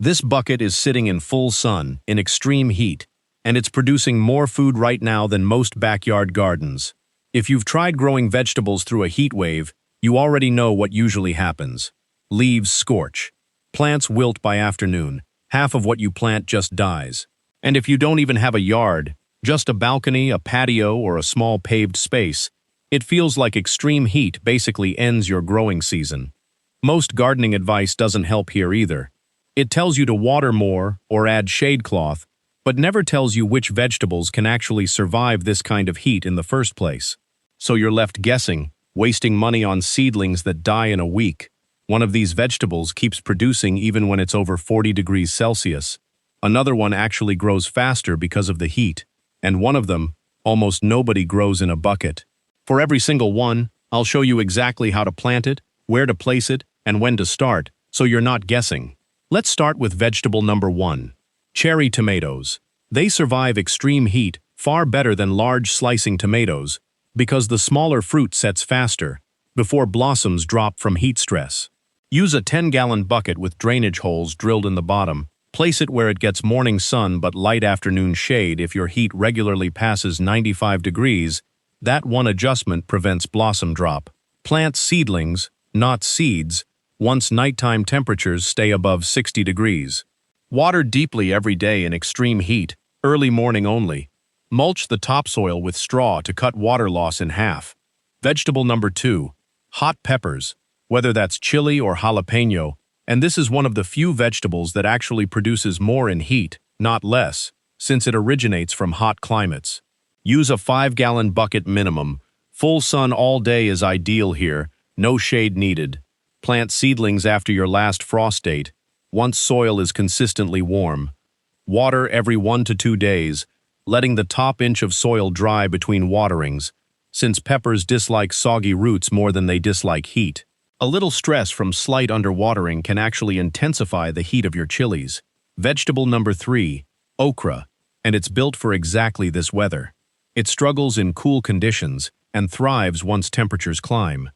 This bucket is sitting in full sun, in extreme heat, and it's producing more food right now than most backyard gardens. If you've tried growing vegetables through a heat wave, you already know what usually happens. Leaves scorch. Plants wilt by afternoon. Half of what you plant just dies. And if you don't even have a yard, just a balcony, a patio, or a small paved space, it feels like extreme heat basically ends your growing season. Most gardening advice doesn't help here either. It tells you to water more or add shade cloth, but never tells you which vegetables can actually survive this kind of heat in the first place. So you're left guessing, wasting money on seedlings that die in a week. One of these vegetables keeps producing even when it's over 40 degrees Celsius. Another one actually grows faster because of the heat, and one of them, almost nobody grows in a bucket. For every single one, I'll show you exactly how to plant it, where to place it, and when to start, so you're not guessing. Let's start with vegetable number 1. Cherry tomatoes. They survive extreme heat far better than large slicing tomatoes because the smaller fruit sets faster, before blossoms drop from heat stress. Use a 10-gallon bucket with drainage holes drilled in the bottom. Place it where it gets morning sun but light afternoon shade. If your heat regularly passes 95 degrees, that one adjustment prevents blossom drop. Plant seedlings, not seeds, once nighttime temperatures stay above 60 degrees. Water deeply every day in extreme heat, early morning only. Mulch the topsoil with straw to cut water loss in half. Vegetable number 2. Hot peppers, whether that's chili or jalapeno, and this is one of the few vegetables that actually produces more in heat, not less, since it originates from hot climates. Use a 5-gallon bucket minimum. Full sun all day is ideal here, no shade needed. Plant seedlings after your last frost date, once soil is consistently warm. Water every 1 to 2 days, letting the top inch of soil dry between waterings, since peppers dislike soggy roots more than they dislike heat. A little stress from slight underwatering can actually intensify the heat of your chilies. Vegetable number 3, okra, and it's built for exactly this weather. It struggles in cool conditions and thrives once temperatures climb.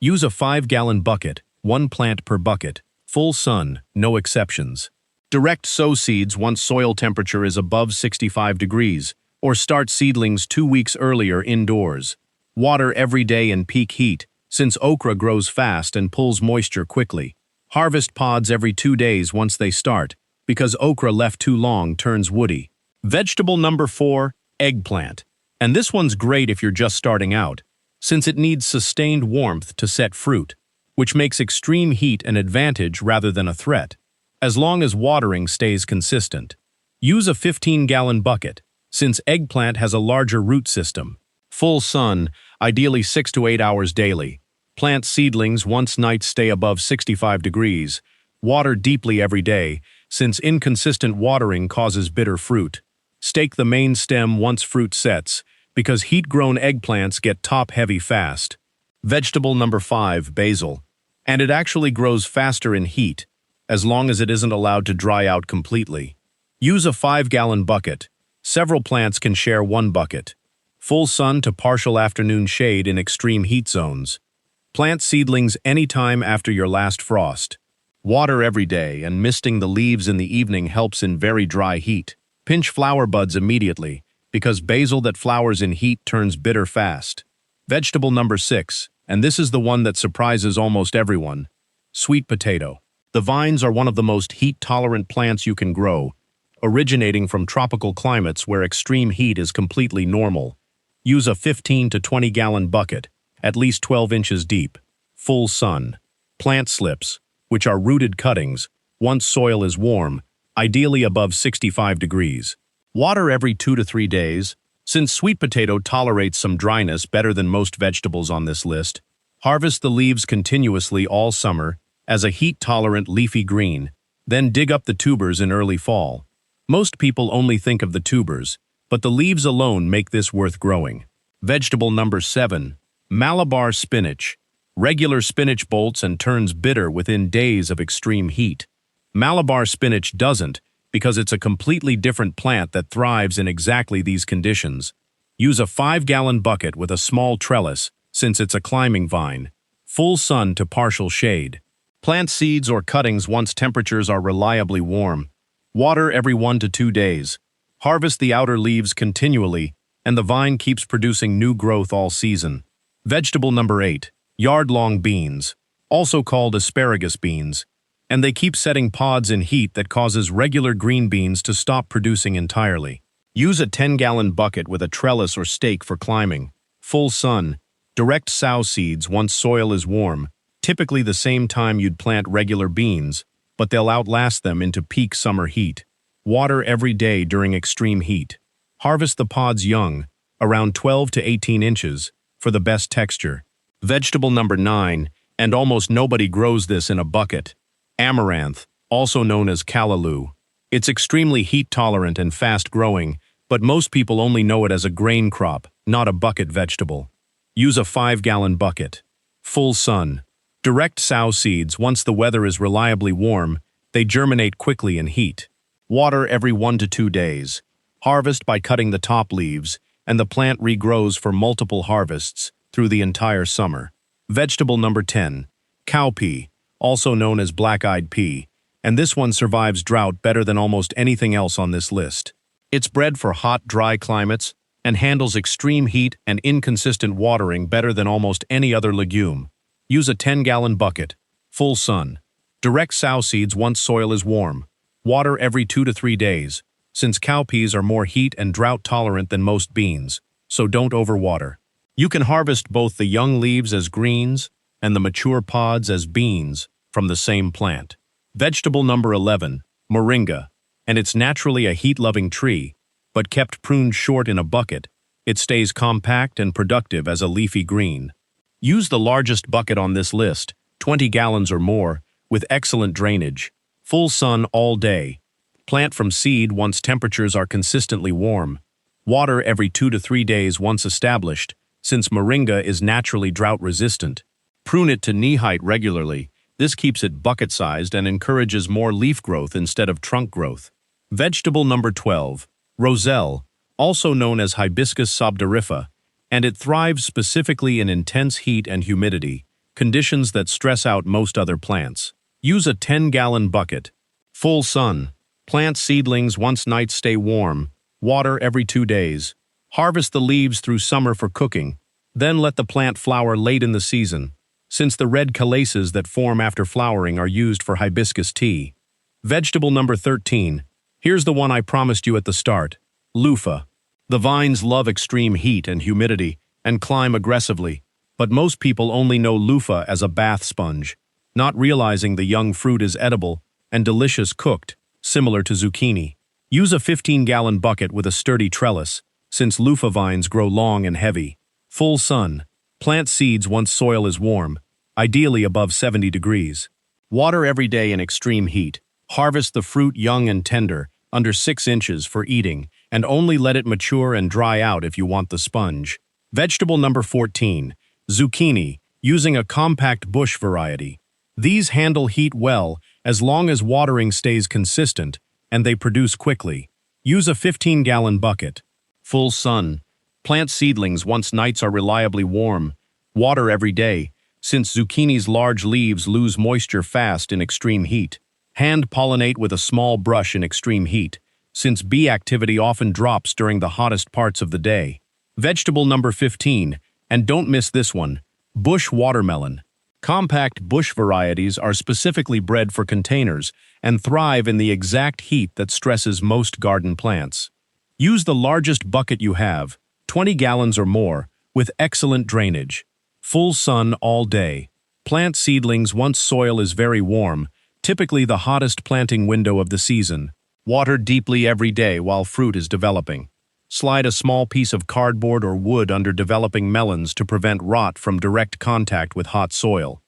Use a 5-gallon bucket, 1 plant per bucket. Full sun, no exceptions. Direct sow seeds once soil temperature is above 65 degrees, or start seedlings 2 weeks earlier indoors. Water every day in peak heat, since okra grows fast and pulls moisture quickly. Harvest pods every 2 days once they start, because okra left too long turns woody. Vegetable number 4, eggplant. And this one's great if you're just starting out, since it needs sustained warmth to set fruit, which makes extreme heat an advantage rather than a threat, as long as watering stays consistent. Use a 15-gallon bucket, since eggplant has a larger root system. Full sun, ideally 6 to 8 hours daily. Plant seedlings once nights stay above 65 degrees. Water deeply every day, since inconsistent watering causes bitter fruit. Stake the main stem once fruit sets, because heat-grown eggplants get top-heavy fast. Vegetable number 5, basil. And it actually grows faster in heat, as long as it isn't allowed to dry out completely. Use a 5-gallon bucket. Several plants can share 1 bucket. Full sun to partial afternoon shade in extreme heat zones. Plant seedlings anytime after your last frost. Water every day, and misting the leaves in the evening helps in very dry heat. Pinch flower buds immediately, because basil that flowers in heat turns bitter fast. Vegetable number 6, and this is the one that surprises almost everyone. Sweet potato. The vines are one of the most heat-tolerant plants you can grow, originating from tropical climates where extreme heat is completely normal. Use a 15 to 20-gallon bucket, at least 12 inches deep. Full sun. Plant slips, which are rooted cuttings, once soil is warm, ideally above 65 degrees. Water every 2 to 3 days. Since sweet potato tolerates some dryness better than most vegetables on this list, harvest the leaves continuously all summer as a heat-tolerant leafy green, then dig up the tubers in early fall. Most people only think of the tubers, but the leaves alone make this worth growing. Vegetable number 7, Malabar spinach. Regular spinach bolts and turns bitter within days of extreme heat. Malabar spinach doesn't, because it's a completely different plant that thrives in exactly these conditions. Use a 5-gallon bucket with a small trellis, since it's a climbing vine. Full sun to partial shade. Plant seeds or cuttings once temperatures are reliably warm. Water every 1 to 2 days. Harvest the outer leaves continually, and the vine keeps producing new growth all season. Vegetable number 8. Yard-long beans, also called asparagus beans, and they keep setting pods in heat that causes regular green beans to stop producing entirely. Use a 10-gallon bucket with a trellis or stake for climbing. Full sun. Direct sow seeds once soil is warm, typically the same time you'd plant regular beans, but they'll outlast them into peak summer heat. Water every day during extreme heat. Harvest the pods young, around 12 to 18 inches, for the best texture. Vegetable number 9, and almost nobody grows this in a bucket. Amaranth, also known as callaloo. It's extremely heat-tolerant and fast-growing, but most people only know it as a grain crop, not a bucket vegetable. Use a 5-gallon bucket. Full sun. Direct sow seeds, once the weather is reliably warm, they germinate quickly in heat. Water every 1 to 2 days. Harvest by cutting the top leaves, and the plant regrows for multiple harvests through the entire summer. Vegetable number 10. Cowpea, also known as black-eyed pea, and this one survives drought better than almost anything else on this list. It's bred for hot, dry climates and handles extreme heat and inconsistent watering better than almost any other legume. Use a 10-gallon bucket. Full sun. Direct sow seeds once soil is warm. Water every 2 to 3 days, since cowpeas are more heat and drought tolerant than most beans, so don't overwater. You can harvest both the young leaves as greens and the mature pods as beans from the same plant. Vegetable number 11, moringa, and it's naturally a heat-loving tree, but kept pruned short in a bucket, it stays compact and productive as a leafy green. Use the largest bucket on this list, 20 gallons or more, with excellent drainage. Full sun all day. Plant from seed once temperatures are consistently warm. Water every 2 to 3 days once established, since moringa is naturally drought-resistant. Prune it to knee-height regularly. This keeps it bucket-sized and encourages more leaf growth instead of trunk growth. Vegetable number 12. Roselle, also known as Hibiscus subdurifa, and it thrives specifically in intense heat and humidity, conditions that stress out most other plants. Use a 10-gallon bucket. Full sun. Plant seedlings once nights stay warm. Water every 2 days. Harvest the leaves through summer for cooking, then let the plant flower late in the season, since the red chalaces that form after flowering are used for hibiscus tea. Vegetable number 13. Here's the one I promised you at the start. Loofah. The vines love extreme heat and humidity and climb aggressively, but most people only know loofah as a bath sponge, not realizing the young fruit is edible and delicious cooked, similar to zucchini. Use a 15-gallon bucket with a sturdy trellis, since loofah vines grow long and heavy. Full sun. Plant seeds once soil is warm, ideally above 70 degrees. Water every day in extreme heat. Harvest the fruit young and tender, under 6 inches for eating, and only let it mature and dry out if you want the sponge. Vegetable number 14. Zucchini, using a compact bush variety. These handle heat well as long as watering stays consistent, and they produce quickly. Use a 15-gallon bucket. Full sun. Plant seedlings once nights are reliably warm. Water every day, since zucchini's large leaves lose moisture fast in extreme heat. Hand pollinate with a small brush in extreme heat, since bee activity often drops during the hottest parts of the day. Vegetable number 15, and don't miss this one, bush watermelon. Compact bush varieties are specifically bred for containers and thrive in the exact heat that stresses most garden plants. Use the largest bucket you have, 20 gallons or more, with excellent drainage. Full sun all day. Plant seedlings once soil is very warm, typically the hottest planting window of the season. Water deeply every day while fruit is developing. Slide a small piece of cardboard or wood under developing melons to prevent rot from direct contact with hot soil.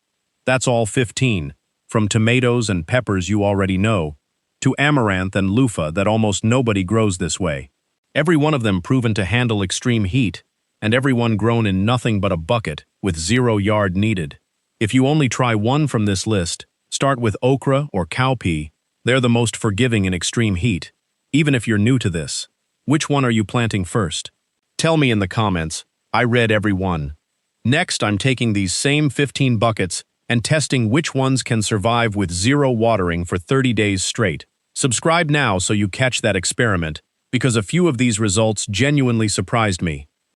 That's all 15, from tomatoes and peppers you already know, to amaranth and loofah that almost nobody grows this way. Every one of them proven to handle extreme heat, and every one grown in nothing but a bucket with 0 yard needed. If you only try one from this list, start with okra or cowpea. They're the most forgiving in extreme heat, even if you're new to this. Which one are you planting first? Tell me in the comments. I read every one. Next, I'm taking these same 15 buckets and testing which ones can survive with zero watering for 30 days straight. Subscribe now so you catch that experiment, because a few of these results genuinely surprised me.